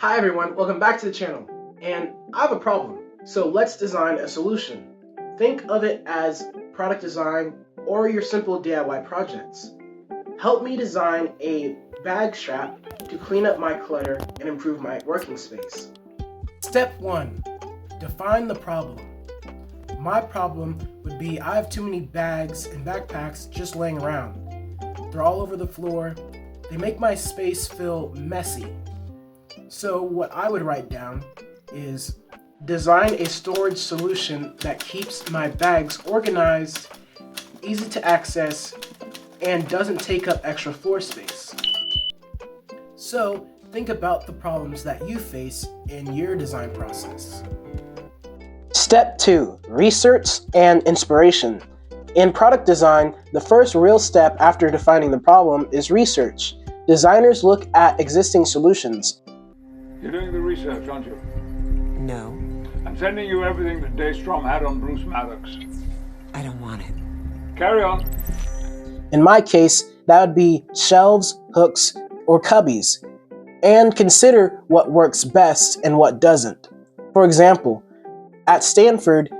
Hi everyone, welcome back to the channel. And I have a problem, so let's design a solution. Think of it as product design or your simple DIY projects. Help me design a bag strap to clean up my clutter and improve my working space. Step 1. Define the problem. My problem would be I have too many bags and backpacks just laying around. They're all over the floor. They make my space feel messy. So what I would write down is design a storage solution that keeps my bags organized, easy to access, and doesn't take up extra floor space. So think about the problems that you face in your design process. Step 2. Research and inspiration. In product design, the first real step after defining the problem is research. Designers look at existing solutions. You're doing the research, aren't you? No, I'm sending you everything that Daystrom had on Bruce Maddox. I don't want it. Carry on. In my case, that would be shelves, hooks, or cubbies. And consider what works best and what doesn't. For example, at Stanford,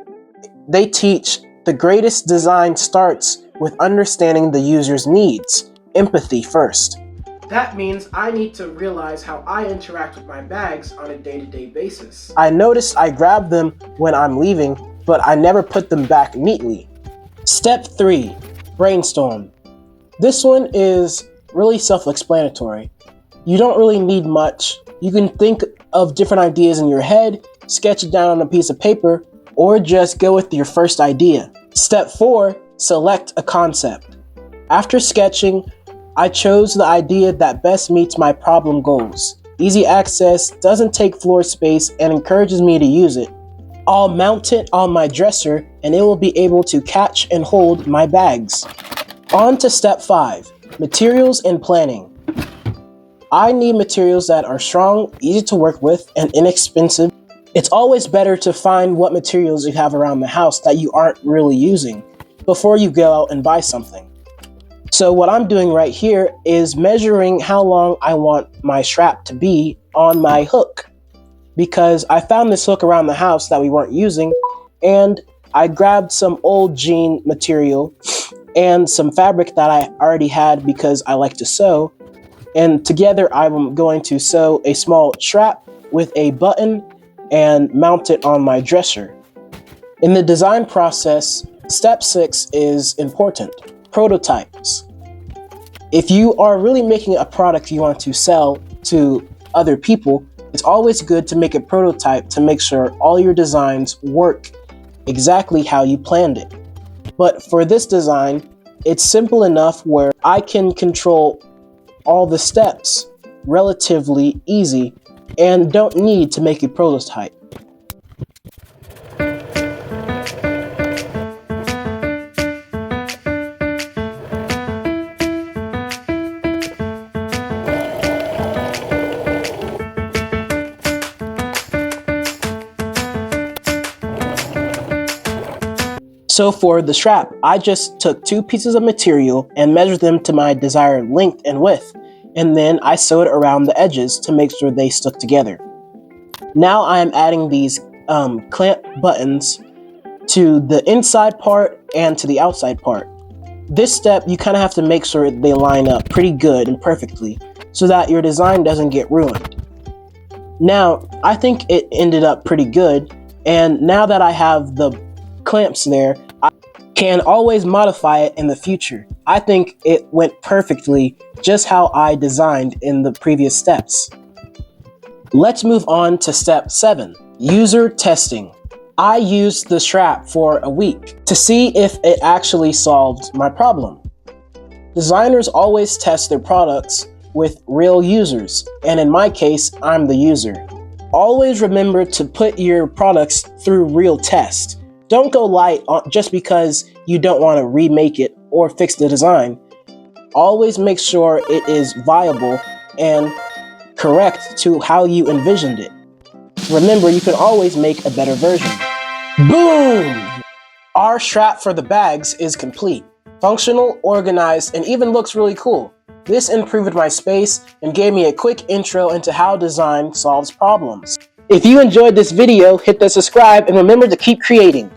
they teach the greatest design starts with understanding the user's needs, empathy first. That means I need to realize how I interact with my bags on a day-to-day basis. I noticed I grab them when I'm leaving, but I never put them back neatly. Step 3. Brainstorm. This one is really self-explanatory. You don't really need much. You can think of different ideas in your head, sketch it down on a piece of paper, or just go with your first idea. Step 4. Select a concept. After sketching, I chose the idea that best meets my problem goals. Easy access, doesn't take floor space, and encourages me to use it. I'll mount it on my dresser and it will be able to catch and hold my bags. On to step 5, materials and planning. I need materials that are strong, easy to work with, and inexpensive. It's always better to find what materials you have around the house that you aren't really using before you go out and buy something. So what I'm doing right here is measuring how long I want my strap to be on my hook. Because I found this hook around the house that we weren't using, and I grabbed some old jean material and some fabric that I already had because I like to sew. And together I'm going to sew a small strap with a button and mount it on my dresser. In the design process, step 6 is important. Prototypes. If you are really making a product you want to sell to other people, it's always good to make a prototype to make sure all your designs work exactly how you planned it. But for this design, it's simple enough where I can control all the steps relatively easy and don't need to make a prototype. So for the strap, I just took 2 pieces of material and measured them to my desired length and width, and then I sewed around the edges to make sure they stuck together. Now I am adding these clamp buttons to the inside part and to the outside part. This step, you kind of have to make sure they line up pretty good and perfectly so that your design doesn't get ruined. Now, I think it ended up pretty good, and now that I have the clamps there, I can always modify it in the future. I think it went perfectly just how I designed in the previous steps. Let's move on to step 7, user testing. I used the strap for a week to see if it actually solved my problem. Designers always test their products with real users, and in my case, I'm the user. Always remember to put your products through real tests. Don't go light just because you don't want to remake it or fix the design. Always make sure it is viable and correct to how you envisioned it. Remember, you can always make a better version. Boom! Our strap for the bags is complete. Functional, organized, and even looks really cool. This improved my space and gave me a quick intro into how design solves problems. If you enjoyed this video, hit the subscribe and remember to keep creating.